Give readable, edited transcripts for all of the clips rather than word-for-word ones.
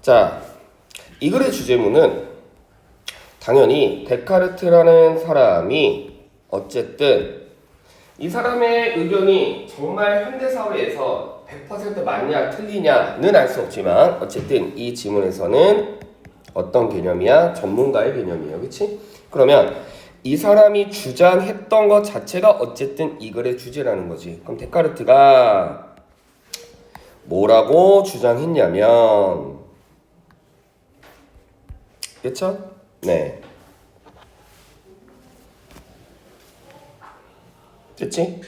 자, 이 글의 주제문은 당연히 데카르트라는 사람이 어쨌든 이 사람의 의견이 정말 현대사회에서 100% 맞냐 틀리냐는 알 수 없지만 어쨌든 이 지문에서는 어떤 개념이야? 전문가의 개념이에요. 그치? 그러면 이 사람이 주장했던 것 자체가 어쨌든 이 글의 주제라는 거지. 그럼 데카르트가 뭐라고 주장했냐면, 그쵸? 네. 됐지?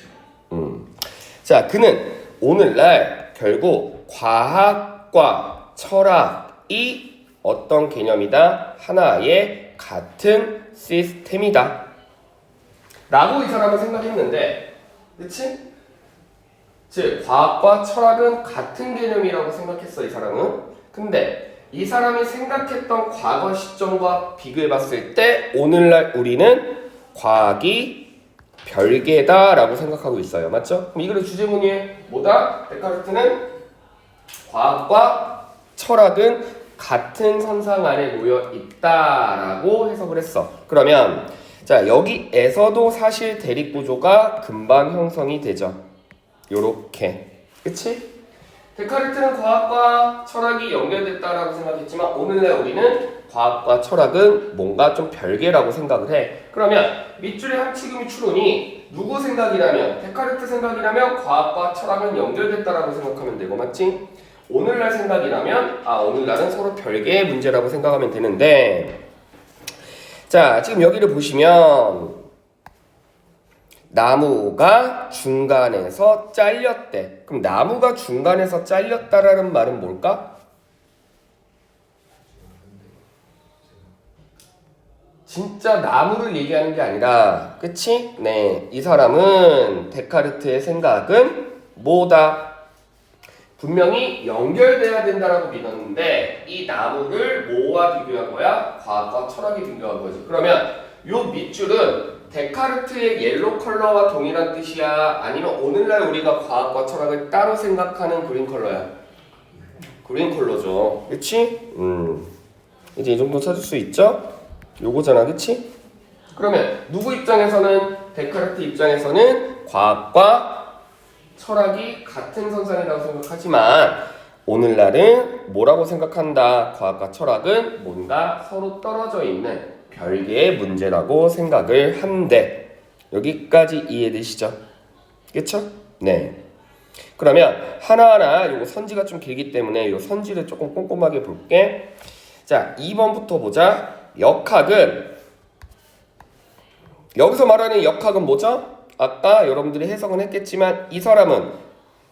자, 그는 오늘날 결국 과학과 철학이 어떤 개념이다? 하나의 같은 시스템이다 라고 이 사람은 생각했는데, 그치? 즉 과학과 철학은 같은 개념이라고 생각했어 이 사람은. 근데 이 사람이 생각했던 과거 시점과 비교해 봤을 때 오늘날 우리는 과학이 별개다 라고 생각하고 있어요. 맞죠? 그럼 이 글의 주제문이 뭐다? 데카르트는 과학과 철학은 같은 선상 아래 놓여 있다라고 해석을 했어. 그러면 자, 여기에서도 사실 대립구조가 금방 형성이 되죠. 요렇게. 그치? 데카르트는 과학과 철학이 연결됐다라고 생각했지만 오늘날 우리는 과학과 철학은 뭔가 좀 별개라고 생각을 해. 그러면 밑줄의 함치금이 추론이 누구 생각이라면, 데카르트 생각이라면 과학과 철학은 연결됐다라고 생각하면 되고, 맞지? 오늘날 생각이라면 오늘날은 서로 별개의 문제라고 생각하면 되는데, 자, 지금 여기를 보시면 나무가 중간에서 잘렸대. 그럼 나무가 중간에서 잘렸다라는 말은 뭘까? 진짜 나무를 얘기하는 게 아니라, 그치? 네, 이 사람은 데카르트의 생각은 뭐다? 분명히 연결돼야 된다라고 믿었는데 이 나무를 뭐와 비교한 거야? 과학과 철학이 비교한 거지. 그러면 요 밑줄은 데카르트의 옐로 컬러와 동일한 뜻이야? 아니면 오늘날 우리가 과학과 철학을 따로 생각하는 그린 컬러야? 그린 컬러죠. 그치? 이제 이 정도 찾을 수 있죠? 요거잖아. 그치? 그러면 누구 입장에서는, 데카르트 입장에서는 과학과 철학이 같은 선상이라고 생각하지만 오늘날은 뭐라고 생각한다? 과학과 철학은 뭔가 서로 떨어져 있는 별개의 문제라고 생각을 한대. 여기까지 이해되시죠? 그쵸? 네. 그러면 하나하나 요거 선지가 좀 길기 때문에 요 선지를 조금 꼼꼼하게 볼게. 자, 2번부터 보자. 역학은, 여기서 말하는 역학은 뭐죠? 아까 여러분들이 해석은 했겠지만 이 사람은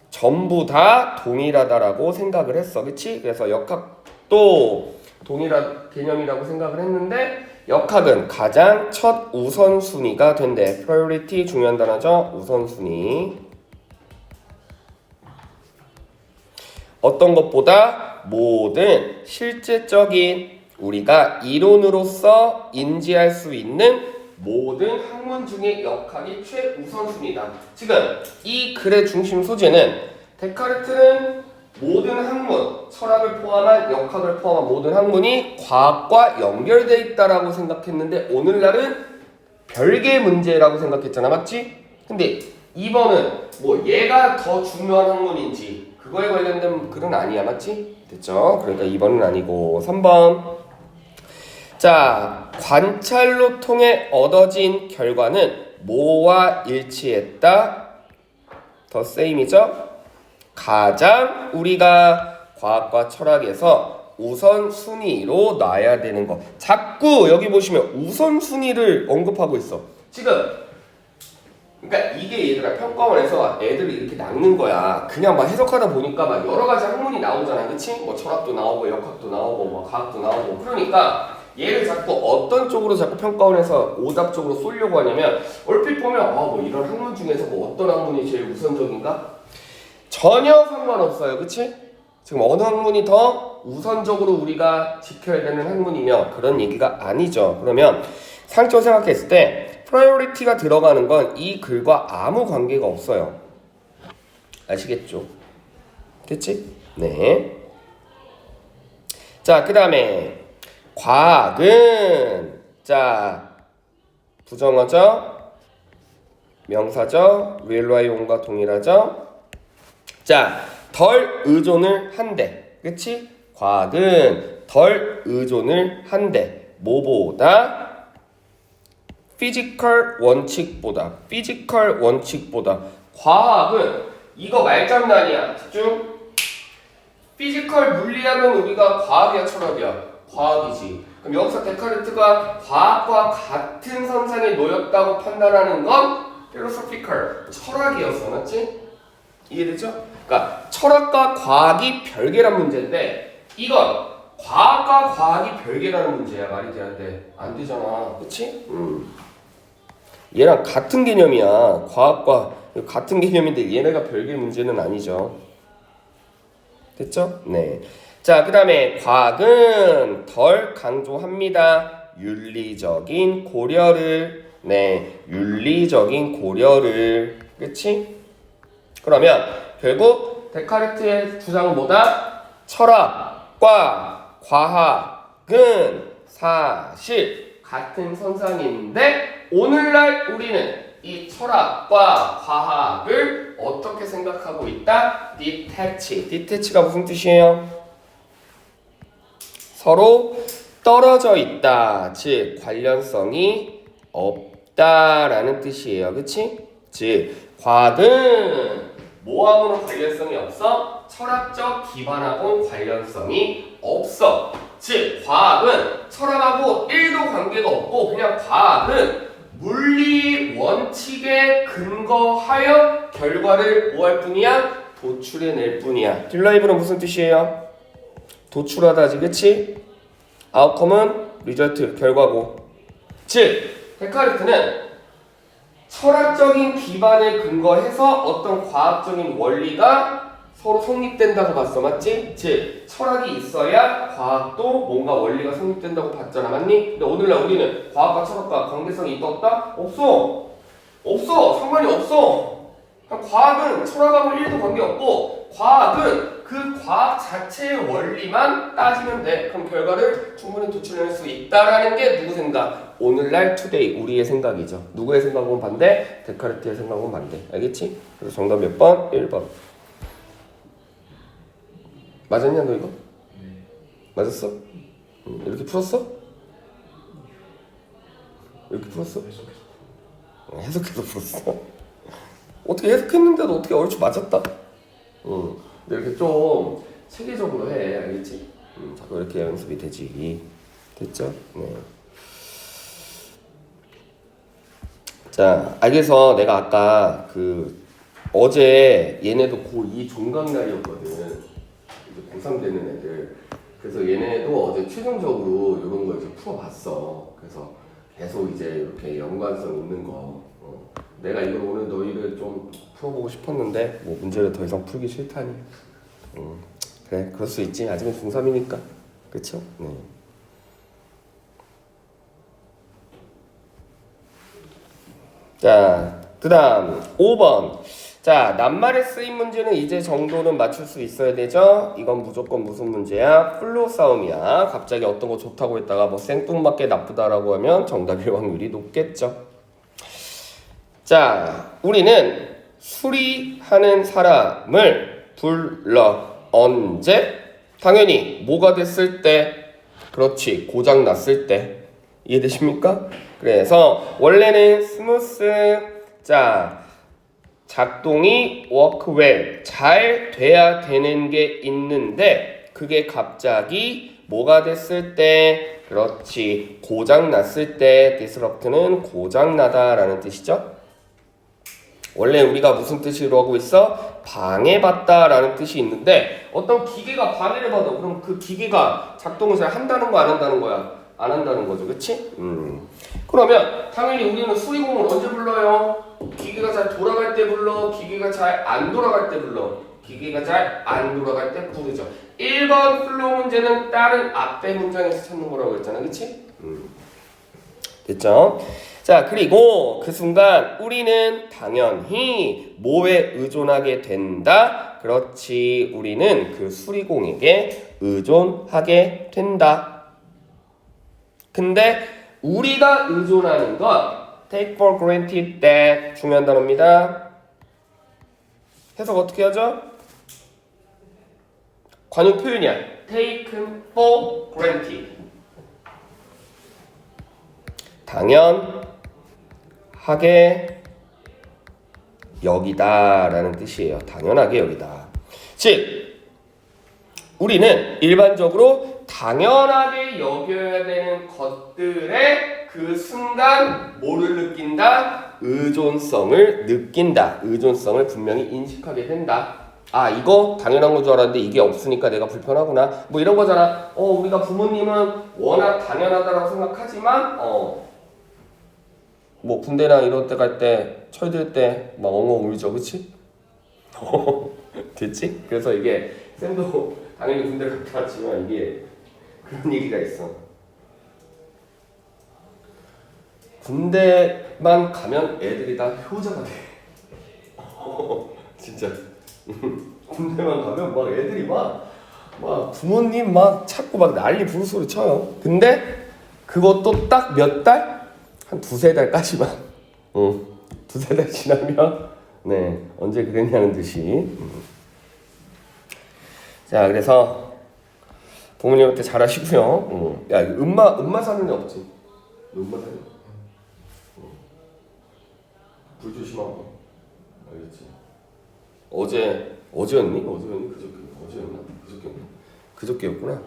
전부 다 동일하다라고 생각을 했어. 그치? 그래서 역학도 동일한 개념이라고 생각을 했는데 역학은 가장 첫 우선순위가 된대. priority 중요한 단어죠. 우선순위. 어떤 것보다 모든 실제적인 우리가 이론으로서 인지할 수 있는 모든 학문 중에 역학이 최우선순위다. 지금 이 글의 중심 소재는 데카르트는 모든 학문, 철학을 포함한 역학을 포함한 모든 학문이 과학과 연결되어 있다라고 생각했는데 오늘날은 별개의 문제라고 생각했잖아. 맞지? 근데 2번은 뭐 얘가 더 중요한 학문인지 그거에 관련된 글은 아니야. 맞지? 됐죠? 그러니까 2번은 아니고 3번. 자, 관찰로 통해 얻어진 결과는 뭐와 일치했다? 더 same이죠? 가장 우리가 과학과 철학에서 우선순위로 놔야 되는 거. 자꾸 여기 보시면 우선순위를 언급하고 있어. 지금 그러니까 이게 얘들아 평가원에서 애들이 이렇게 낚는 거야. 그냥 막 해석하다 보니까 막 여러 가지 학문이 나오잖아. 그치? 뭐 철학도 나오고 역학도 나오고 뭐 과학도 나오고. 그러니까 얘를 자꾸 어떤 쪽으로 자꾸 평가원에서 오답적으로 쏠려고 하냐면 얼핏 보면 뭐 이런 학문 중에서 뭐 어떤 학문이 제일 우선적인가? 전혀 상관없어요. 그치? 지금 어느 학문이 더 우선적으로 우리가 지켜야 되는 학문이며 그런 얘기가 아니죠. 그러면 상식적으로 생각했을 때 프라이어리티가 들어가는 건 이 글과 아무 관계가 없어요. 아시겠죠? 됐지? 네. 자, 그 다음에 과학은 자 부정어죠? 명사죠? real 용과 동일하죠? 자, 덜 의존을 한대. 그치? 과학은 덜 의존을 한대. 뭐보다? 피지컬 원칙보다. 피지컬 원칙보다. 과학은 이거 말장난이야. 집중. 피지컬 물리학은 우리가 과학이야, 철학이야? 과학이지. 그럼 여기서 데카르트가 과학과 같은 선상에 놓였다고 판단하는 건 필로소피컬, 철학이었어. 맞지? 이해되죠? 그러니까 철학과 과학이 별개란 문제인데 이건 과학과 과학이 별개라는 문제야. 말이 되는데 안 되잖아. 그치? 얘랑 같은 개념이야. 과학과 같은 개념인데 얘네가 별개 문제는 아니죠. 됐죠? 네. 자, 그 다음에 과학은 덜 강조합니다. 윤리적인 고려를. 네, 윤리적인 고려를. 그치? 그러면 결국 데카르트의 주장은 뭐다? 철학과 과학은 사실 같은 선상인데 오늘날 우리는 이 철학과 과학을 어떻게 생각하고 있다? detach. detach가 무슨 뜻이에요? 서로 떨어져 있다. 즉 관련성이 없다라는 뜻이에요. 그치? 즉 과학은 뭐하고는 관련성이 없어? 철학적 기반하고는 관련성이 없어. 즉 과학은 철학하고 1도 관계가 없고 그냥 과학은 물리 원칙에 근거하여 결과를 뭐 할 뿐이야? 도출해낼 뿐이야. 딜라이브는 무슨 뜻이에요? 도출하다지, 그치? 아웃컴은 리저트, 결과고. 즉 데카르트는 철학적인 기반을 근거해서 어떤 과학적인 원리가 서로 성립된다고 봤어. 맞지? 즉 철학이 있어야 과학도 뭔가 원리가 성립된다고 봤잖아. 맞니? 근데 오늘날 우리는 과학과 철학과 관계성이 있다 없다? 없어. 없어. 상관이 없어. 과학은 철학하고 1도 관계없고 과학은 그 과학 자체의 원리만 따지면 돼. 그럼 결과를 충분히 도출해낼 수 있다라는 게 누구 생각? 오늘날 투데이 우리의 생각이죠. 누구의 생각은 반대? 데카르트의 생각은 반대. 알겠지? 그래서 정답 몇 번? 1번. 맞았냐 너 이거? 맞았어? 이렇게 풀었어? 이렇게 풀었어? 해석해서 풀었어. 어떻게 해석했는데도 어떻게 얼추 맞았다. 근데 이렇게 좀 체계적으로 해. 알겠지? 자꾸 이렇게 연습이 되지. 됐죠? 네. 자, 그래서 내가 아까 어제 얘네도 고2 종강날이었거든. 이제 고3 되는 애들. 그래서 얘네도 어제 최종적으로 이런 거 이제 풀어봤어. 그래서 계속 이제 이렇게 연관성 있는 거. 내가 이걸 오늘 너희를 좀 풀어보고 싶었는데 뭐 문제를 더 이상 풀기 싫다니. 그래, 그럴 수 있지. 아직은 중3이니까. 그쵸? 네. 자, 그 다음 5번. 자, 낱말에 쓰인 문제는 이제 정도는 맞출 수 있어야 되죠? 이건 무조건 무슨 문제야? 플로 싸움이야. 갑자기 어떤 거 좋다고 했다가 뭐 생뚱맞게 나쁘다라고 하면 정답일 확률이 높겠죠. 자, 우리는 수리하는 사람을 불러. 언제? 당연히 뭐가 됐을 때? 그렇지, 고장 났을 때. 이해되십니까? 그래서 원래는 스무스, 자, 작동이 work well, 잘 돼야 되는 게 있는데 그게 갑자기 뭐가 됐을 때? 그렇지, 고장 났을 때. disrupt는 고장 나다라는 뜻이죠. 원래 우리가 무슨 뜻으로 하고 있어? 방해받다라는 뜻이 있는데 어떤 기계가 방해를 받아. 그럼 그 기계가 작동을 잘 한다는 거 안 한다는 거야? 안 한다는 거죠. 그치? 그러면 당연히 우리는 수리공을 언제 불러요? 기계가 잘 돌아갈 때 불러? 기계가 잘 안 돌아갈 때 불러? 기계가 잘 안 돌아갈 때 부르죠. 1번 플로우 문제는 다른 앞에 문장에서 찾는 거라고 했잖아. 그치? 됐죠? 자, 그리고 그 순간 우리는 당연히 뭐에 의존하게 된다? 그렇지, 우리는 그 수리공에게 의존하게 된다. 근데 우리가 의존하는 건 take for granted that 중요한 단어입니다. 해석 어떻게 하죠? 관용 표현이야. taken for granted. 당연하게 여기다라는 뜻이에요. 당연하게 여기다. 즉, 우리는 일반적으로 당연하게 여겨야 되는 것들의 그 순간 뭐를 느낀다? 의존성을 느낀다. 의존성을 분명히 인식하게 된다. 아, 이거 당연한 건 줄 알았는데 이게 없으니까 내가 불편하구나. 뭐 이런 거잖아. 우리가 부모님은 워낙 당연하다라고 생각하지만 뭐 군대나 이런 때 갈 때 철들 때 막 엉엉 울죠, 그치? 됐지? 그래서 이게 쌤도 당연히 군대를 갔다 왔지만 이게 그런 얘기가 있어. 군대만 가면 애들이 다 효자가 돼. 진짜. 군대만 가면 막 애들이 막 부모님 막 찾고 막 난리 부르소리 쳐요. 근데 그것도 딱 몇 달? 한 두세 달까지만. 두세 달 지나면 네, 언제 그랬냐는 듯이. 자, 그래서 부모님한테 잘하시고요. 야, 음마 사는 애 없지? 음마 사는 애? 불 조심하고. 알겠지? 어제였니? 어제였나? 그저께였구나.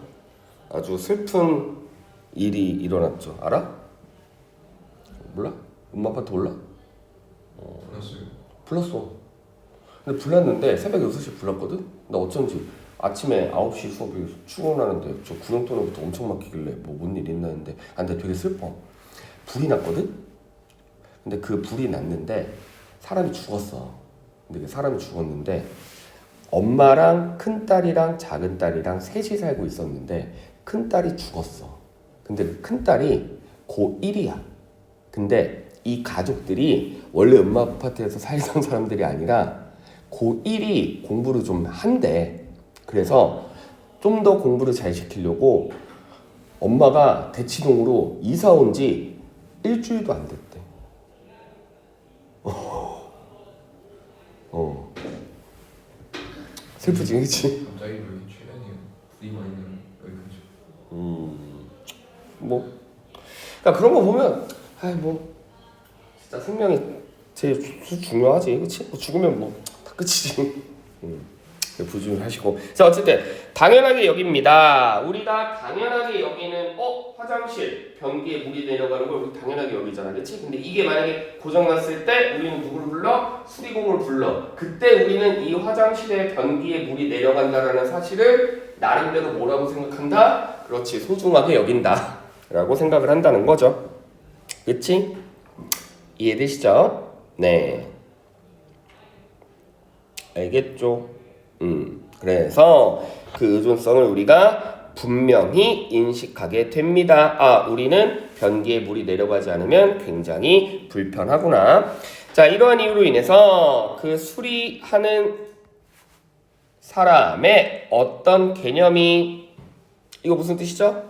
아주 슬픈 일이 일어났죠. 알아? 몰라? 엄마 아빠한테 몰라? 불렀어. 근데 불렀는데 새벽 6시에 불렀거든? 나 어쩐지 아침에 9시 수업이 출근하는데 저 구룡터널부터 엄청 막히길래 뭐 뭔 일 있나 했는데 근데 되게 슬퍼. 불이 났거든? 근데 그 불이 났는데 사람이 죽었어. 근데 그 사람이 죽었는데 엄마랑 큰딸이랑 작은딸이랑 셋이 살고 있었는데 큰딸이 죽었어. 근데 그 큰딸이 고1이야. 근데 이 가족들이 원래 엄마 아파트에서 살던 사람들이 아니라 고1이 공부를 좀 한대. 그래서 좀 더 공부를 잘 시키려고 엄마가 대치동으로 이사 온 지 일주일도 안 됐대. 슬프지, 그치? 갑자기 왜 이렇게 최근에 불이 많이 나는 여기 뭐, 그러니까 그런 거 보면, 뭐, 진짜 생명이 제일 중요하지, 그치? 뭐 죽으면 뭐 다 끝이지. 부지런하시고. 자, 어쨌든 당연하게 여깁니다. 우리가 당연하게 여기는 화장실 변기에 물이 내려가는 걸 우리 당연하게 여기잖아, 그렇지? 근데 이게 만약에 고장났을 때 우리는 누구를 불러? 수리공을 불러. 그때 우리는 이 화장실에 변기에 물이 내려간다라는 사실을 나름대로 뭐라고 생각한다? 그렇지, 소중하게 여긴다 라고 생각을 한다는 거죠. 그렇지? 이해되시죠? 네. 알겠죠? 그래서 그 의존성을 우리가 분명히 인식하게 됩니다. 아, 우리는 변기에 물이 내려가지 않으면 굉장히 불편하구나. 자, 이러한 이유로 인해서 그 수리하는 사람의 어떤 개념이, 이거 무슨 뜻이죠?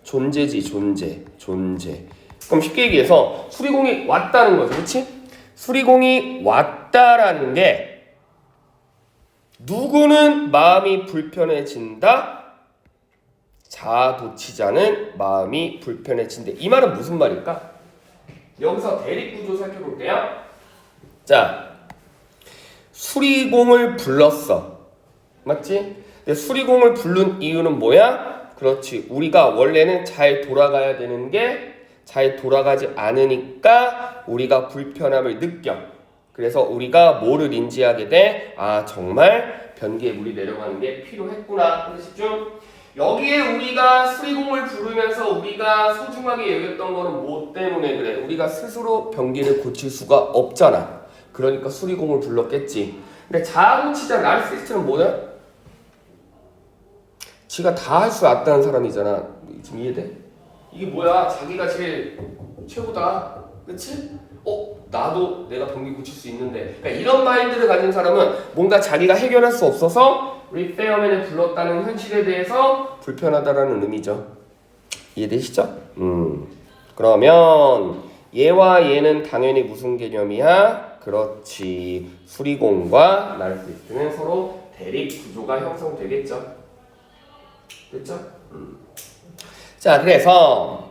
존재지, 존재. 그럼 쉽게 얘기해서 수리공이 왔다는 거죠, 그렇지? 수리공이 왔다라는 게 누구는 마음이 불편해진다? 자아도취자는 마음이 불편해진대. 이 말은 무슨 말일까? 여기서 대립구조 살펴볼게요. 자, 수리공을 불렀어. 맞지? 근데 수리공을 부른 이유는 뭐야? 그렇지. 우리가 원래는 잘 돌아가야 되는 게 잘 돌아가지 않으니까 우리가 불편함을 느껴. 그래서 우리가 뭐를 인지하게 돼? 아, 정말 변기에 물이 내려가는 게 필요했구나. 그러시죠? 여기에 우리가 수리공을 부르면서 우리가 소중하게 여겼던 거는 뭐 때문에 그래? 우리가 스스로 변기를 고칠 수가 없잖아. 그러니까 수리공을 불렀겠지. 근데 자아도취자 나르시시스트는 뭐야? 지가 다 할 수 없다는 사람이잖아. 지금 이해돼? 이게 뭐야? 자기가 제일 최고다. 그치? 나도 내가 변기 고칠 수 있는데. 그러니까 이런 마인드를 가진 사람은 뭔가 자기가 해결할 수 없어서 리페어맨을 불렀다는 현실에 대해서 불편하다라는 의미죠. 이해되시죠? 그러면 얘와 얘는 당연히 무슨 개념이야? 그렇지. 수리공과 나르시시스트는 서로 대립 구조가 형성되겠죠. 됐죠? 자, 그래서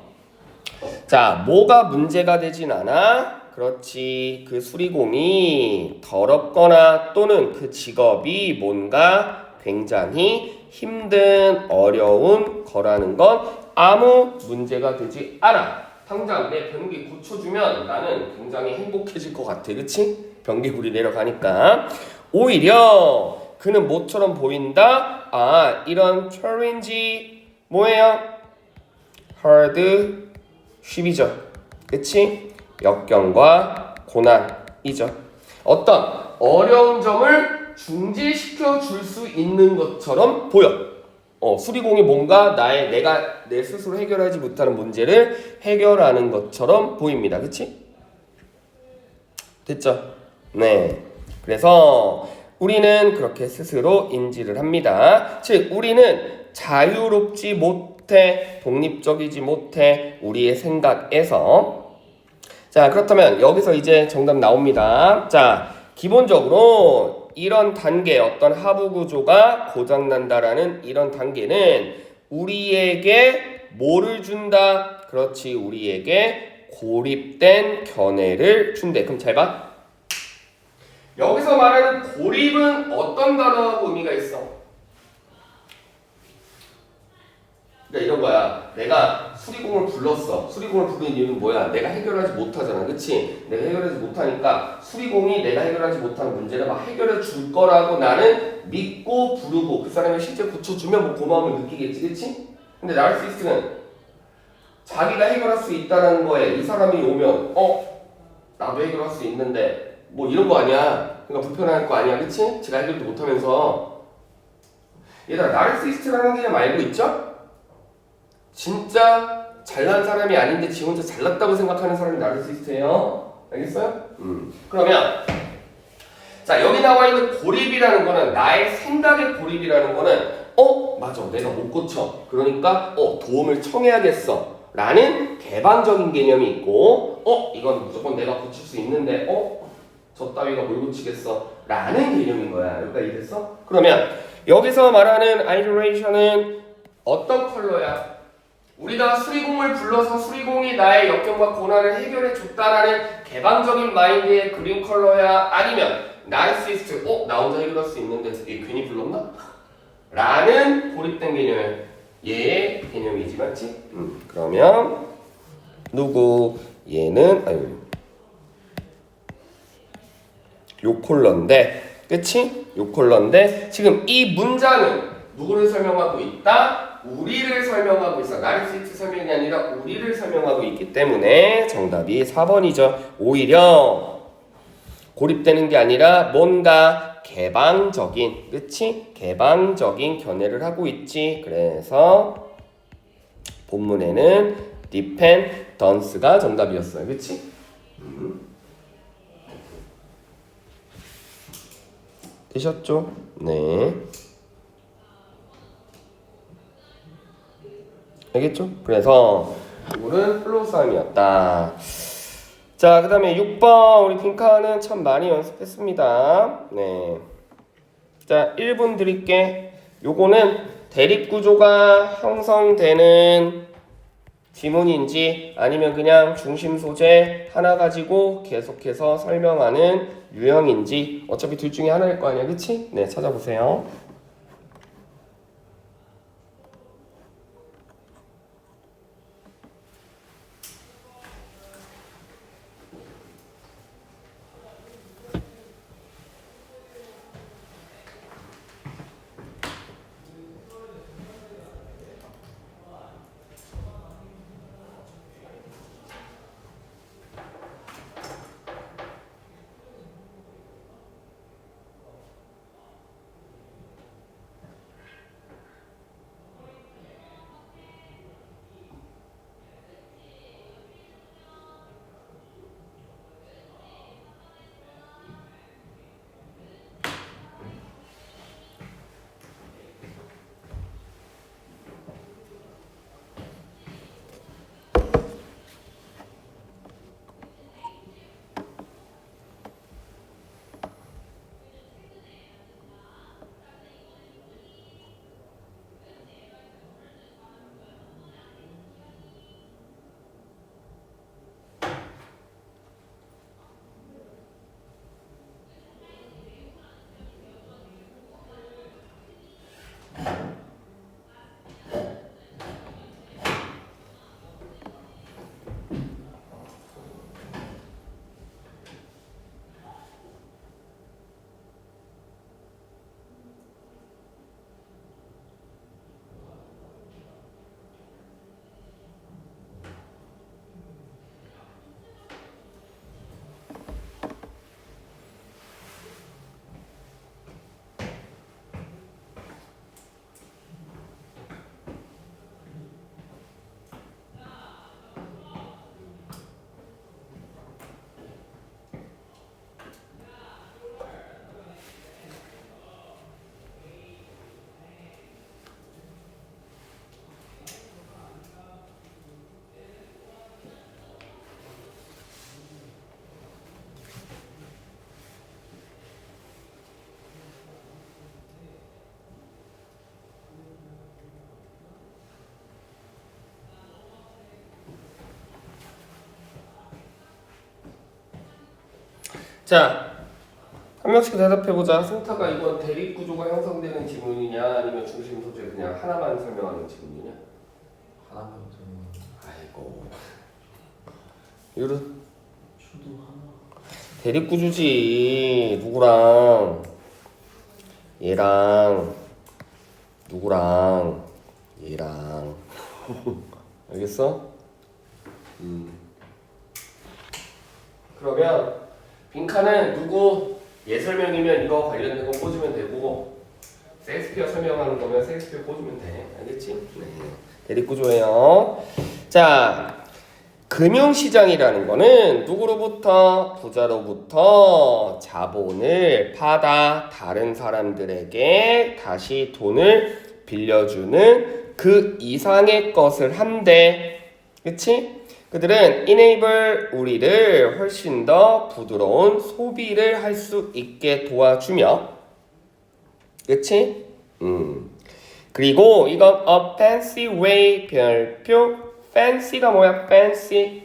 자, 뭐가 문제가 되진 않아? 그렇지. 그 수리공이 더럽거나 또는 그 직업이 뭔가 굉장히 힘든 어려운 거라는 건 아무 문제가 되지 않아. 당장 내 변기 고쳐주면 나는 굉장히 행복해질 것 같아. 그치? 변기불이 내려가니까. 오히려 그는 뭐처럼 보인다? 이런 챌린지 뭐예요? hard 쉽이죠. 그치? 역경과 고난이죠. 어떤 어려운 점을 중지시켜 줄 수 있는 것처럼 보여. 수리공이 뭔가 내가 내 스스로 해결하지 못하는 문제를 해결하는 것처럼 보입니다. 그치? 됐죠? 네. 그래서 우리는 그렇게 스스로 인지를 합니다. 즉, 우리는 자유롭지 못해, 독립적이지 못해, 우리의 생각에서. 자, 그렇다면 여기서 이제 정답 나옵니다. 자, 기본적으로 이런 단계, 어떤 하부 구조가 고장난다라는 이런 단계는 우리에게 뭐를 준다? 그렇지, 우리에게 고립된 견해를 준대. 그럼 잘 봐. 여기서 말하는 고립은 어떤 단어하고 의미가 있어? 그러니까 이런 거야. 내가 수리공을 불렀어. 수리공을 부르는 이유는 뭐야? 내가 해결하지 못하잖아. 그치? 내가 해결하지 못하니까 수리공이 내가 해결하지 못하는 문제를 막 해결해 줄 거라고 나는 믿고 부르고 그 사람이 실제 고쳐주면 뭐 고마움을 느끼겠지. 그치? 근데 나르시시스트는 자기가 해결할 수 있다는 거에 이 사람이 오면 나도 해결할 수 있는데 뭐 이런 거 아니야. 그러니까 불편할 거 아니야. 그치? 제가 해결도 못하면서 얘들아 나르시시스트라는 개념 알고 있죠? 진짜 잘난 사람이 아닌데 지 혼자 잘났다고 생각하는 사람이 나르시시스트예요. 알겠어요? 그러면 자, 여기 나와 있는 고립이라는 거는 나의 생각의 고립이라는 거는 맞아. 내가 못 고쳐. 그러니까 도움을 청해야겠어. 라는 개방적인 개념이 있고 이건 무조건 내가 고칠 수 있는데 저 따위가 뭘 고치겠어. 라는 개념인 거야. 여기까지 이해됐어? 그러면 여기서 말하는 아이솔레이션은 어떤 컬러야? 우리가 수리공을 불러서 수리공이 나의 역경과 고난을 해결해 줬다라는 개방적인 마인드의 그린 컬러야? 아니면 나르시시스트 나 혼자 해결할 수 있는데 얘 괜히 불렀나? 라는 고립된 개념 얘의 개념이지 맞지? 그러면 누구? 얘는 요 콜러인데 그치? 요 콜러인데 지금 이 문장은 누구를 설명하고 있다? 우리를 설명하고 있어. 나르시시스트 설명이 아니라 우리를 설명하고 있기 때문에 정답이 4번이죠. 오히려 고립되는 게 아니라 뭔가 개방적인, 그치? 개방적인 견해를 하고 있지. 그래서 본문에는 dependence가 정답이었어요. 그치? 되셨죠? 네. 알겠죠? 그래서 이거는 플로우 싸움이었다. 자, 그 다음에 6번 우리 빈카는 참 많이 연습했습니다. 네. 자, 1분 드릴게. 요거는 대립구조가 형성되는 지문인지 아니면 그냥 중심 소재 하나 가지고 계속해서 설명하는 유형인지 어차피 둘 중에 하나일 거 아니야. 그치? 네, 찾아보세요. 자, 한 명씩 대답해보자. 승타가 이건 대립구조가 형성되는 지문이냐 아니면 중심 소재 그냥 하나만 설명하는 지문이냐? 하나만 설명. 아이고. 이런 추도 하나. 대립구조지. 누구랑 얘랑 누구랑 얘랑 알겠어? 그러면 빈칸은 누구 얘 설명이면 이거 관련된 거 꽂으면 되고 셰익스피어 설명하는 거면 셰익스피어 꽂으면 돼. 알겠지? 네. 대립구조예요. 자, 금융시장이라는 거는 누구로부터? 부자로부터 자본을 받아 다른 사람들에게 다시 돈을 빌려주는 그 이상의 것을 한대. 그치? 그들은 enable 우리를 훨씬 더 부드러운 소비를 할 수 있게 도와주며, 그치? 그리고 이건 a fancy way 별표. fancy가 뭐야? fancy.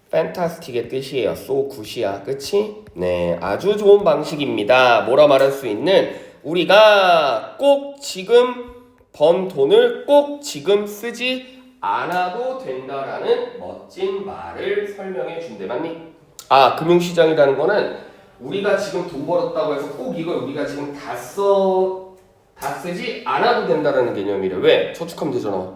fantastic의 뜻이에요. so good이야. 그치? 네, 아주 좋은 방식입니다. 뭐라 말할 수 있는 우리가 꼭 지금 번 돈을 꼭 지금 쓰지 않아도 된다라는 멋진 말을 설명해 준대. 맞니? 아, 금융시장이라는 거는 우리가 지금 돈 벌었다고 해서 꼭 이걸 우리가 지금 다 쓰지 않아도 된다라는 개념이래. 왜? 저축하면 되잖아.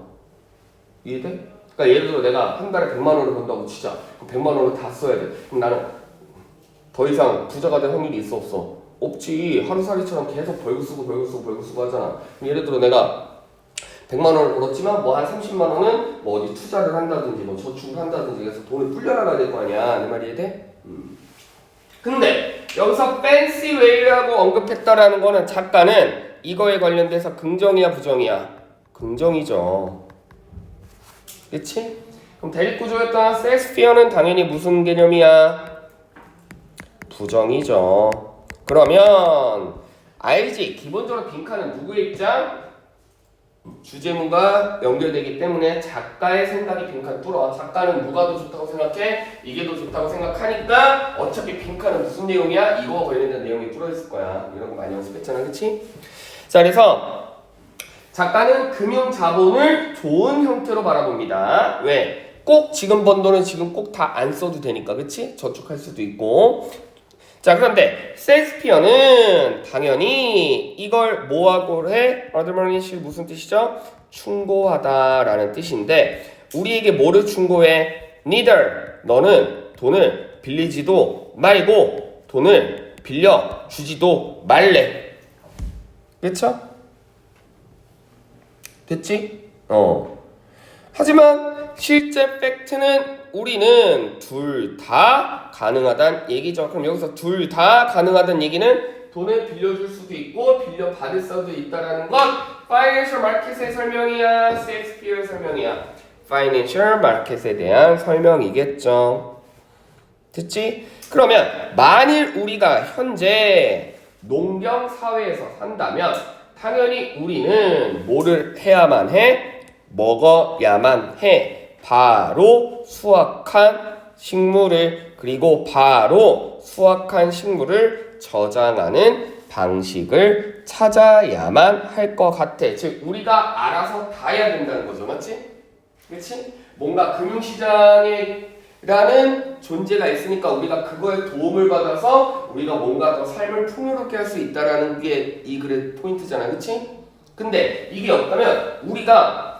이해돼? 그러니까 예를 들어 내가 한 달에 100만 원을 번다고 치자. 그럼 100만 원을 다 써야 돼. 그럼 나는 더 이상 부자가 될 확률이 있어 없어? 없지. 하루살이처럼 계속 벌고 쓰고 하잖아. 예를 들어 내가 100만 원을 벌었지만 뭐 한 30만 원은 뭐 어디 투자를 한다든지 뭐 저축을 한다든지 해서 돈을 불려나가야 될 거 아니야. 내 말이 이해돼? 근데 여기서 fancy way라고 언급했다라는 거는 작가는 이거에 관련돼서 긍정이야 부정이야? 긍정이죠. 그치? 그럼 대립구조였던 셰익스피어는 당연히 무슨 개념이야? 부정이죠. 그러면 알지? 기본적으로 빈칸은 누구의 입장? 주제문과 연결되기 때문에 작가의 생각이 빈칸 뚫어. 작가는 누가 더 좋다고 생각해? 이게 더 좋다고 생각하니까 어차피 빈칸은 무슨 내용이야? 이거와 관련된 내용이 뚫어 있을 거야. 이런 거 많이 연습했잖아. 그치? 자, 그래서 작가는 금융 자본을 좋은 형태로 바라봅니다. 왜? 꼭 지금 번 돈은 지금 꼭 다 안 써도 되니까. 그치? 저축할 수도 있고. 자, 그런데 셰익스피어는 당연히 이걸 뭐하고 해? admonish 무슨 뜻이죠? 충고하다라는 뜻인데 우리에게 뭐를 충고해? neither 너는 돈을 빌리지도 말고 돈을 빌려주지도 말래. 그쵸? 됐지? 하지만 실제 팩트는 우리는 둘 다 가능하다는 얘기죠. 그럼 여기서 둘 다 가능하다는 얘기는 돈을 빌려줄 수도 있고 빌려받을 수도 있다라는 건 파이낸셜 마켓의 설명이야, 셰익스피어의 설명이야. 파이낸셜 마켓에 대한 설명이겠죠. 됐지? 그러면 만일 우리가 현재 농경 사회에서 산다면 당연히 우리는 뭐를 해야만 해? 먹어야만 해. 바로 수확한 식물을, 그리고 바로 수확한 식물을 저장하는 방식을 찾아야만 할 것 같아. 즉 우리가 알아서 다 해야 된다는 거죠. 맞지? 그렇지? 뭔가 금융시장이라는 존재가 있으니까 우리가 그거에 도움을 받아서 우리가 뭔가 더 삶을 풍요롭게 할 수 있다라는 게 이 글의 포인트잖아. 그렇지? 근데 이게 없다면 우리가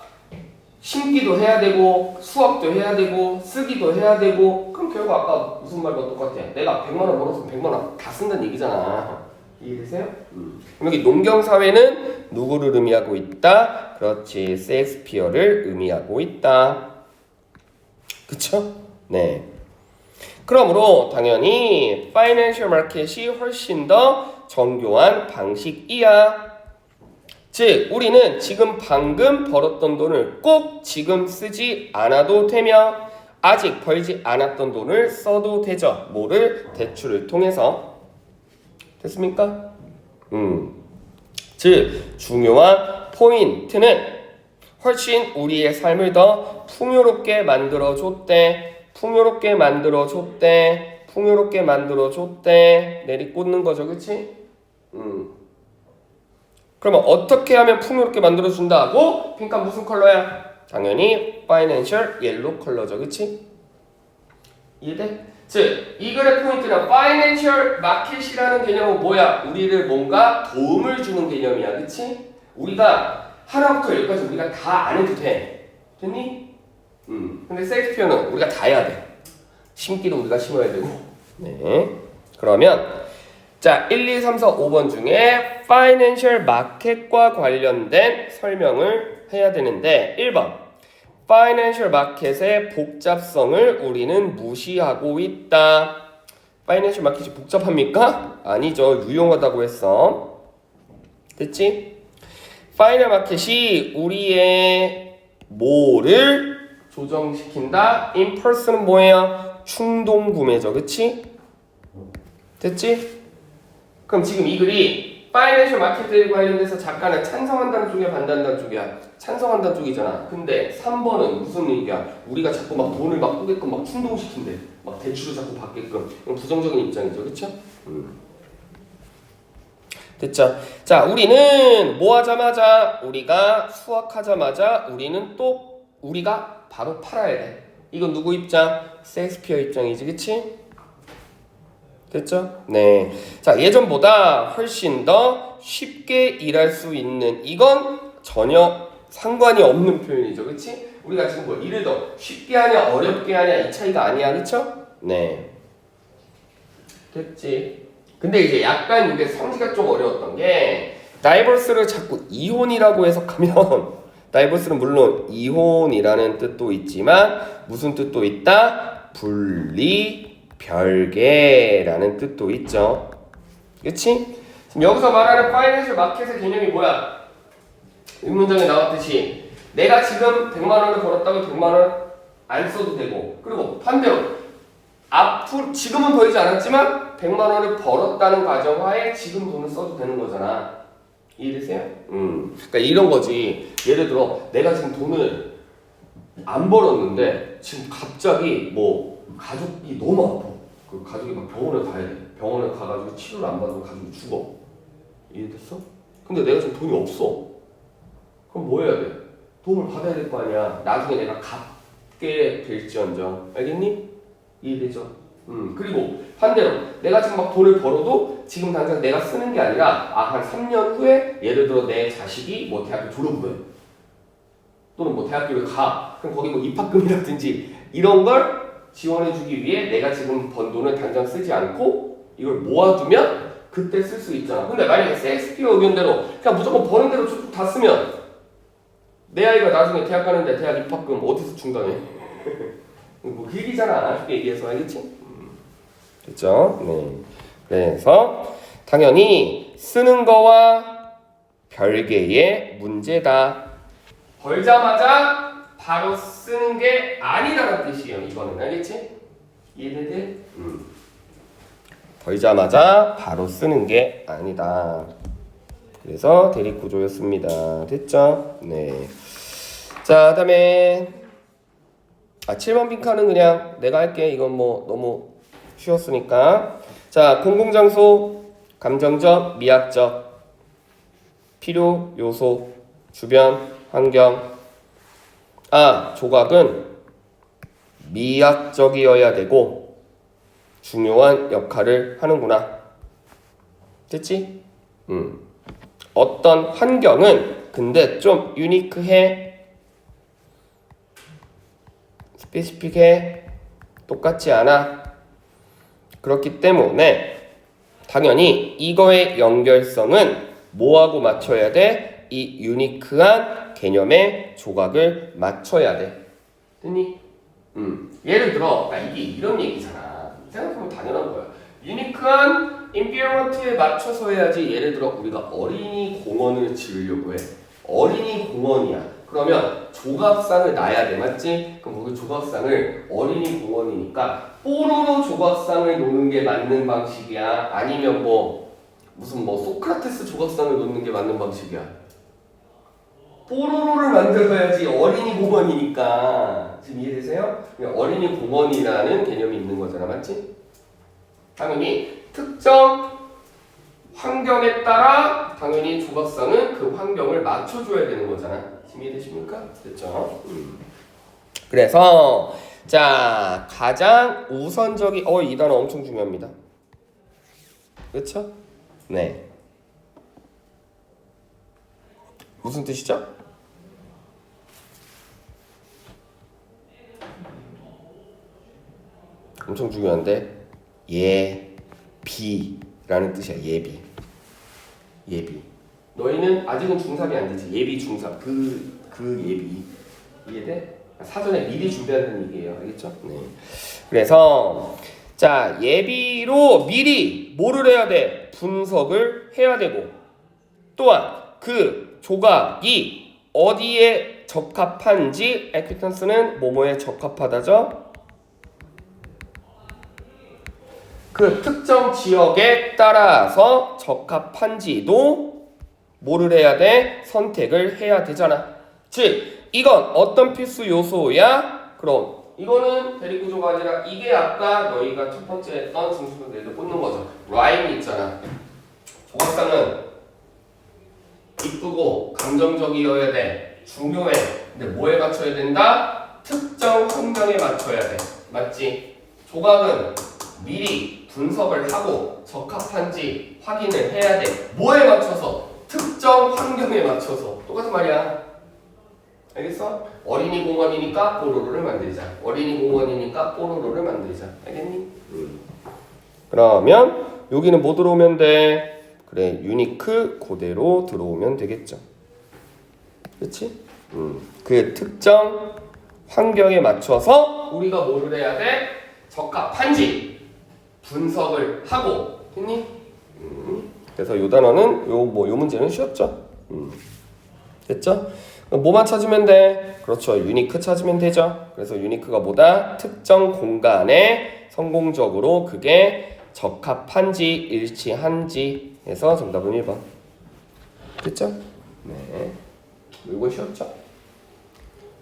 심기도 해야 되고 수확도 해야 되고 쓰기도 해야 되고 그럼 결국 아까 무슨 말과 똑같아. 내가 100만 원 벌었으면 100만 원 다 쓴다는 얘기잖아. 이해되세요? 그럼 여기 농경사회는 누구를 의미하고 있다? 그렇지, 셰익스피어를 의미하고 있다. 그쵸? 네. 그러므로 당연히 파이낸셜 마켓이 훨씬 더 정교한 방식이야. 즉 우리는 지금 방금 벌었던 돈을 꼭 지금 쓰지 않아도 되며 아직 벌지 않았던 돈을 써도 되죠. 뭐를? 대출을 통해서. 됐습니까? 즉 중요한 포인트는 훨씬 우리의 삶을 더 풍요롭게 만들어줬대. 풍요롭게 만들어줬대. 풍요롭게 만들어줬대. 내리꽂는 거죠, 그치? 그러면 어떻게 하면 풍요롭게 만들어준다고? 핑크가 무슨 컬러야? 당연히 파이낸셜 옐로 컬러죠, 그치? 이해돼? 즉, 이 글의 포인트는 파이낸셜 마켓이라는 개념은 뭐야? 우리를 뭔가 도움을 주는 개념이야, 그치? 우리가 하나부터 열까지 우리가 다 안 해도 돼. 됐니? 근데 셰익스피어는 우리가 다 해야 돼. 심기도 우리가 심어야 되고. 네. 그러면 자, 1, 2, 3, 4, 5번 중에 파이낸셜 마켓과 관련된 설명을 해야 되는데 1번 파이낸셜 마켓의 복잡성을 우리는 무시하고 있다. 파이낸셜 마켓이 복잡합니까? 아니죠. 유용하다고 했어. 됐지? 파이낸셜 마켓이 우리의 뭐를 조정시킨다? 임펄스는 뭐예요? 충동 구매죠. 그치? 됐지? 그럼 지금 이 글이 파이낸셜 마켓에 관련돼서 작가는 찬성한다는 쪽이야, 반대한다는 쪽이야? 찬성한다는 쪽이잖아. 근데 3번은 무슨 얘기야? 우리가 자꾸 막 돈을 막 꾸게끔 막 충동시킨대. 막 대출을 자꾸 받게끔. 이건 부정적인 입장이죠. 그쵸? 됐죠? 자, 우리는 뭐 하자마자, 우리가 수학하자마자 우리는 또 우리가 바로 팔아야 돼. 이건 누구 입장? 셰익스피어 입장이지, 그치? 됐죠? 네. 자, 예전보다 훨씬 더 쉽게 일할 수 있는, 이건 전혀 상관이 없는 표현이죠. 그치? 우리가 지금 뭐 일을 더 쉽게 하냐 어렵게 하냐 이 차이가 아니야. 그쵸? 네. 됐지? 근데 이제 약간 이게 성질가 좀 어려웠던 게 다이버스를 자꾸 이혼이라고 해석하면 다이버스는 물론 이혼이라는 뜻도 있지만 무슨 뜻도 있다? 분리 별개라는 뜻도 있죠. 그치? 지금 여기서 말하는 파이낸셜 마켓의 개념이 뭐야? 문장에 나왔듯이 내가 지금 100만 원을 벌었다고 100만 원 안 써도 되고, 그리고 반대로 앞으로 지금은 벌지 않았지만 100만 원을 벌었다는 가정하에 지금 돈을 써도 되는 거잖아. 이해되세요? 그러니까 이런 거지. 예를 들어 내가 지금 돈을 안 벌었는데 지금 갑자기 뭐 가족이 너무 아파. 그 가족이 막 병원을 가야 돼. 병원을 가가지고 치료를 안 받으면 가족이 죽어. 이해됐어? 근데 내가 지금 돈이 없어. 그럼 뭐 해야 돼? 도움을 받아야 될 거 아니야. 나중에 내가 갚게 될지언정. 알겠니? 이해되죠? 그리고 반대로 내가 지금 막 돈을 벌어도 지금 당장 내가 쓰는 게 아니라 한 3년 후에 예를 들어 내 자식이 뭐 대학교 졸업을 해. 또는 뭐 대학교를 가. 그럼 거기 뭐 입학금이라든지 이런 걸 지원해주기 위해 내가 지금 번 돈을 당장 쓰지 않고 이걸 모아두면 그때 쓸 수 있잖아. 근데 만약에 셰익스피어 의견대로 그냥 무조건 버는 대로 쭉쭉 다 쓰면 내 아이가 나중에 대학 가는데 대학 입학금 어디서 충당해? 뭐 그 얘기잖아. 쉽게 얘기해서. 알겠지? 됐죠? 네. 그래서 당연히 쓰는 거와 별개의 문제다. 벌자마자 바로 쓰는 게 아니라는 뜻이에요. 이거는. 알겠지? 이해되지? 벌자마자 바로 쓰는 게 아니다. 그래서 대립 구조였습니다. 됐죠? 네. 자, 그다음에 7번 빈칸은 그냥 내가 할게. 이건 뭐 너무 쉬웠으니까. 자, 공공장소, 감정적, 미학적, 필요, 요소, 주변, 환경. 조각은 미학적이어야 되고 중요한 역할을 하는구나. 됐지? 어떤 환경은 근데 좀 유니크해, 스페시픽해, 똑같지 않아. 그렇기 때문에 당연히 이거의 연결성은 뭐하고 맞춰야 돼? 이 유니크한 개념의 조각을 맞춰야 돼. 됐니? 예를 들어 이게 이런 얘기잖아. 생각해보면 당연한 거야. 유니크한 인비어먼트에 맞춰서 해야지. 예를 들어 우리가 어린이 공원을 지으려고 해. 어린이 공원이야. 그러면 조각상을 놔야 돼. 맞지? 그럼 거기 조각상을 어린이 공원이니까 뽀로로 조각상을 놓는 게 맞는 방식이야? 아니면 무슨 소크라테스 조각상을 놓는 게 맞는 방식이야? 뽀로로를 만들어야지. 어린이 공원이니까. 지금 이해되세요? 어린이 공원이라는 개념이 있는 거잖아. 맞지? 당연히 특정 환경에 따라 당연히 조각상은 그 환경을 맞춰줘야 되는 거잖아. 이해되십니까? 됐죠? 그래서 자 가장 우선적인 이 단어 엄청 중요합니다. 그렇죠? 네. 무슨 뜻이죠? 엄청 중요한데 예비라는 뜻이야. 예비. 너희는 아직은 중3이 안 되지. 예비 중3 그 예비 이해돼? 사전에 미리 준비하는 얘기예요. 알겠죠? 네. 그래서 자 예비로 미리 뭐를 해야 돼? 분석을 해야 되고 또한 그 조각이 어디에 적합한지 에퀴턴스는 뭐뭐에 적합하다죠? 그 특정 지역에 따라서 적합한지도 뭐를 해야 돼? 선택을 해야 되잖아. 즉 이건 어떤 필수 요소야? 그럼 이거는 대립구조가 아니라 이게 아까 너희가 첫 번째 했던 중수분들도 꽂는 거죠. 라임이 있잖아. 조각상은 이쁘고 감정적이어야 돼. 중요해. 근데 뭐에 맞춰야 된다? 특정 환경에 맞춰야 돼. 맞지? 조각은 미리 분석을 하고 적합한지 확인을 해야 돼. 뭐에 맞춰서? 특정 환경에 맞춰서. 똑같은 말이야. 알겠어? 어린이 공원이니까 뽀로로를 만들자. 어린이 공원이니까 뽀로로를 만들자. 알겠니? 그러면 여기는 뭐 들어오면 돼? 그래, 유니크 그대로 들어오면 되겠죠. 그렇지? 그 특정 환경에 맞춰서 우리가 뭐를 해야 돼? 적합한지 분석을 하고, 됐니? 그래서 요 단어는 요 문제는 쉬웠죠. 됐죠? 뭐만 찾으면 돼? 그렇죠. 유니크 찾으면 되죠. 그래서 유니크가 뭐다? 특정 공간에 성공적으로 그게 적합한지 일치한지 해서 정답은 1번. 됐죠? 네. 이거 쉬웠죠?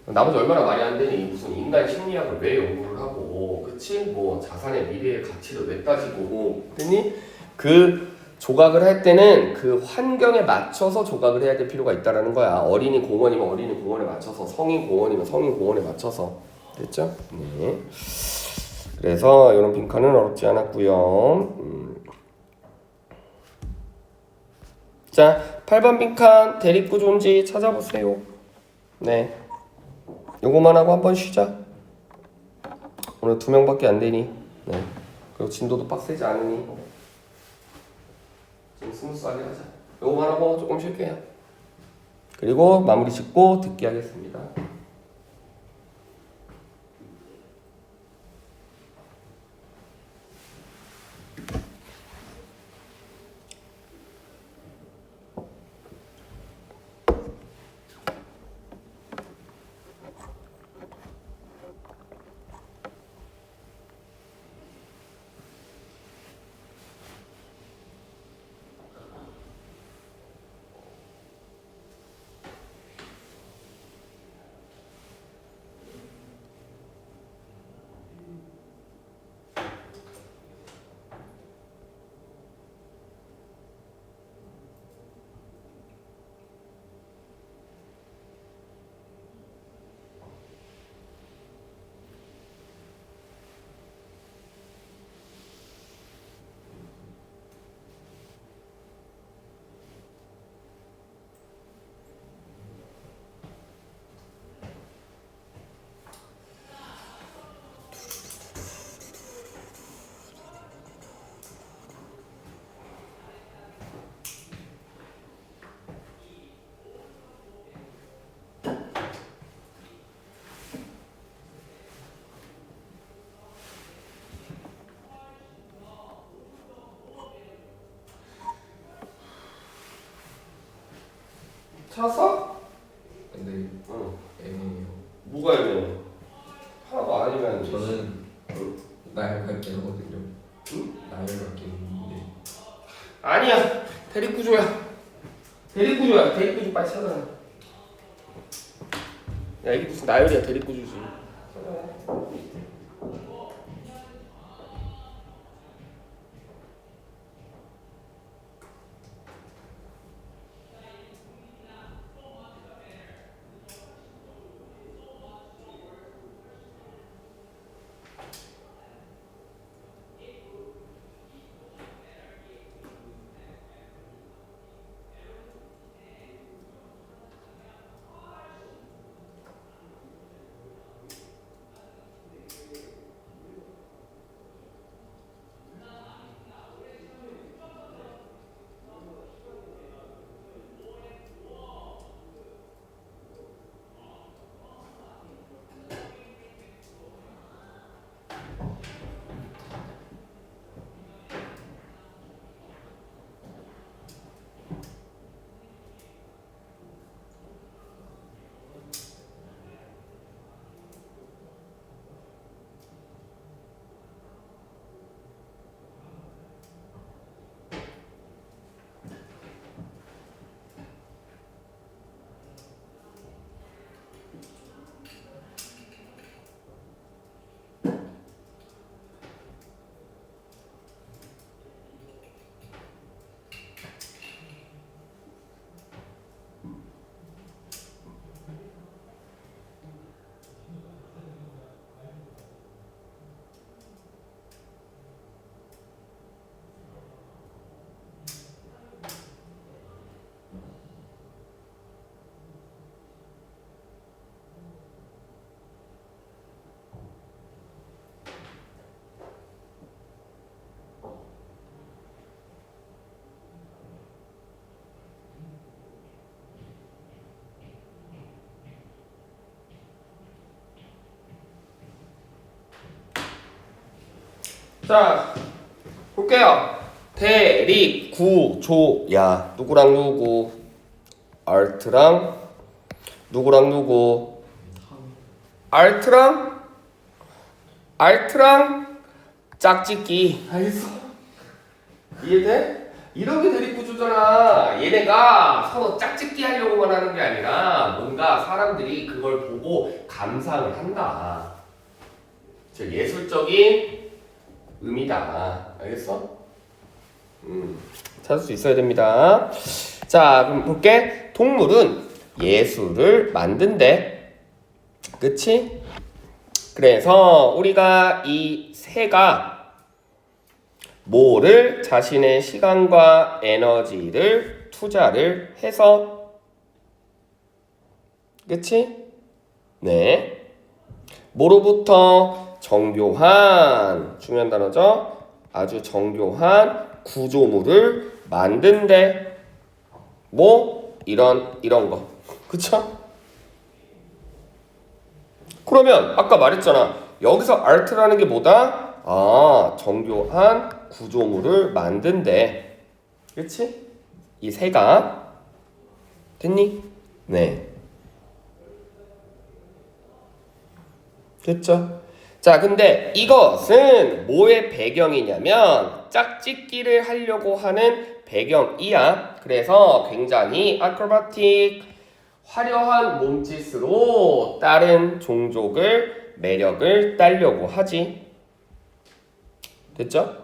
나머지 얼마나 말이 안 되니 무슨 인간 심리학을 왜 연구를 하고, 그치? 뭐 자산의 미래의 가치를 왜 따지고, 됐니? 그 조각을 할 때는 그 환경에 맞춰서 조각을 해야 될 필요가 있다라는 거야. 어린이 공원이면 어린이 공원에 맞춰서, 성인 공원이면 성인 공원에 맞춰서. 됐죠? 네. 그래서 이런 빈칸은 어렵지 않았고요. 자, 8번 빈칸 대립구조인지 찾아보세요. 네. 요거만 하고 한번 쉬자. 오늘 2명밖에 안 되니. 네. 그리고 진도도 빡세지 않으니 좀 스무스하게 하자. 요거만 하고 조금 쉴게요. 그리고 마무리 짓고 듣기 하겠습니다. 찾았어? 근데 애매해요. 뭐가 애매해? 하나도 아니면 저는 나열갈게 하거든요. 나열갈게 있는데 아니야. 대립구조야. 대립구조 빨리 찾아. 야 이게 무슨 나열이야. 대립구조지. 자, 볼게요. 대립 구조야. 누구랑 누구? 알트랑 누구랑 누구? 알트랑 짝짓기. 알겠어? 이해돼? 이런 게 대립 구조잖아. 얘네가 서로 짝짓기 하려고만 하는 게 아니라 뭔가 사람들이 그걸 보고 감상을 한다. 즉 예술적인 의미다. 알겠어? 찾을 수 있어야 됩니다. 자, 그럼 볼게. 동물은 예술을 만든대. 그치? 그래서 우리가 이 새가 뭐를 자신의 시간과 에너지를 투자를 해서 그치? 네. 뭐로부터 정교한 중요한 단어죠. 아주 정교한 구조물을 만든대. 뭐 이런 거. 그쵸? 그러면 아까 말했잖아. 여기서 art라는 게 뭐다? 아, 정교한 구조물을 만든대. 그치? 이 새가 됐니? 네. 됐죠? 자, 근데 이것은 뭐의 배경이냐면 짝짓기를 하려고 하는 배경이야. 그래서 굉장히 아크로바틱 화려한 몸짓으로 다른 종족을 매력을 따려고 하지. 됐죠?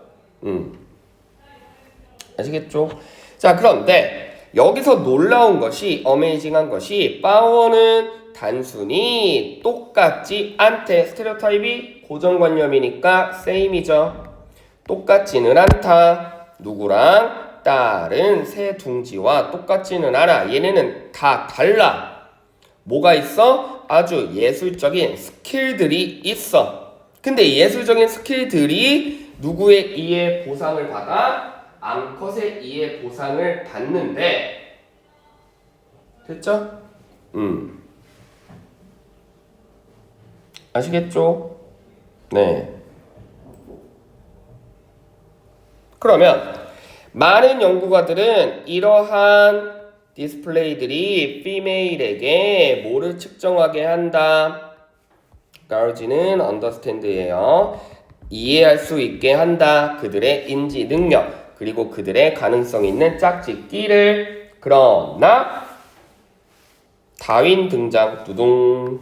아시겠죠? 자, 그런데 여기서 놀라운 것이 어메이징한 것이 파워는 단순히 똑같지 않대. 스테레오타입이 고정관념이니까 same이죠. 똑같지는 않다. 누구랑? 다른 새 둥지와 똑같지는 않아. 얘네는 다 달라. 뭐가 있어? 아주 예술적인 스킬들이 있어. 근데 예술적인 스킬들이 누구에 의해 보상을 받아? 암컷에 의해 보상을 받는데 됐죠? 아시겠죠? 네. 그러면 많은 연구가들은 이러한 디스플레이들이 피메일에게 뭐를 측정하게 한다? 가르지는 understand예요. 이해할 수 있게 한다. 그들의 인지 능력 그리고 그들의 가능성 있는 짝짓기를. 그러나 다윈 등장. 두둥.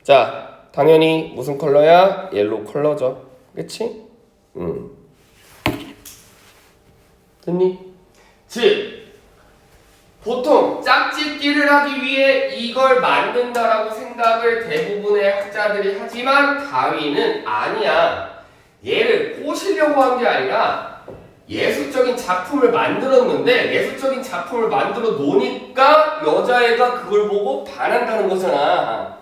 자, 당연히 무슨 컬러야? 옐로우 컬러죠. 그치? 됐니? 즉 보통 짝짓기를 하기 위해 이걸 만든다라고 생각을 대부분의 학자들이 하지만 다윈은 아니야. 얘를 꼬시려고 한 게 아니라 예술적인 작품을 만들었는데 예술적인 작품을 만들어 놓으니까 여자애가 그걸 보고 반한다는 거잖아.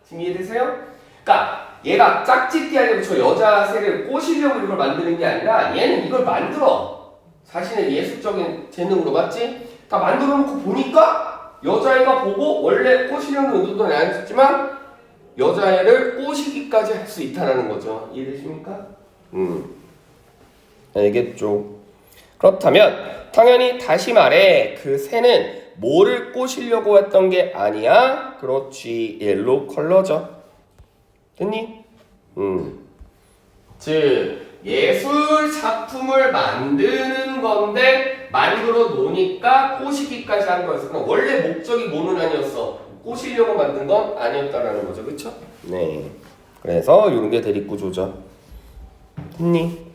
지금 이해되세요? 그러니까 얘가 짝짓기 하려고 저 여자 새를 꼬시려고 이걸 만드는 게 아니라 얘는 이걸 만들어. 자신의 예술적인 재능으로. 맞지? 다 만들어 놓고 보니까 여자애가 보고 원래 꼬시려는 의도는 아니었지만 여자애를 꼬시기까지 할 수 있다는 거죠. 이해되십니까? 알겠죠? 그렇다면 당연히 다시 말해 그 새는 뭐를 꼬시려고 했던 게 아니야? 그렇지, 옐로우 컬러죠. 됐니? 즉 예술 작품을 만드는 건데 만들어 놓으니까 꼬시기까지 한 거였어. 그럼 원래 목적이 뭐는 아니었어. 꼬시려고 만든 건 아니었다라는 거죠. 그쵸? 네. 그래서 이런 게 대립구조죠. 했니?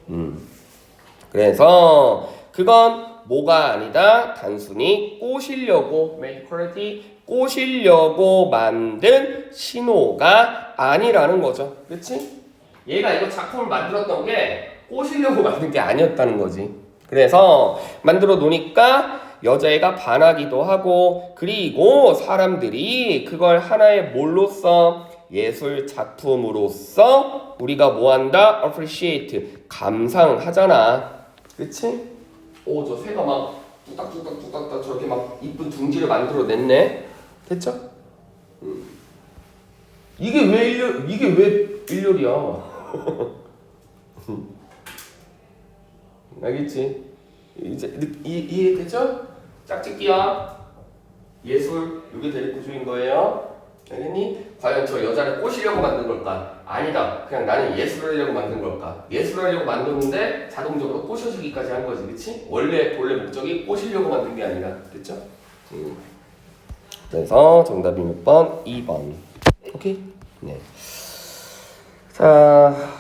그래서 그건 뭐가 아니다. 단순히 꼬시려고 꼬시려고 만든 신호가 아니라는 거죠. 그치? 얘가 이거 작품을 만들었던 게 꼬시려고 만든 게 아니었다는 거지. 그래서 만들어 놓으니까 여자애가 반하기도 하고 그리고 사람들이 그걸 하나의 뭘로써 예술 작품으로서 우리가 뭐한다? appreciate 감상하잖아. 그치? 오, 저 새가 막 뚝딱뚝딱뚝딱 저렇게 막 이쁜 둥지를 만들어 냈네. 됐죠? 이게 왜 일렬이야? 알겠지? 이제 이해됐죠? 짝짓기야. 예술. 이게 대립구조인 거예요. 알겠니? 과연 저 여자를 꼬시려고 만든 걸까? 아니다. 그냥 나는 예술을 하려고 만든 걸까? 예술을 하려고 만들었는데 자동적으로 꼬셔주기까지 한 거지, 그치? 본래 목적이 꼬시려고 만든 게 아니라, 됐죠? 그래서 정답이 몇 번? 2번. 오케이? 네. 자,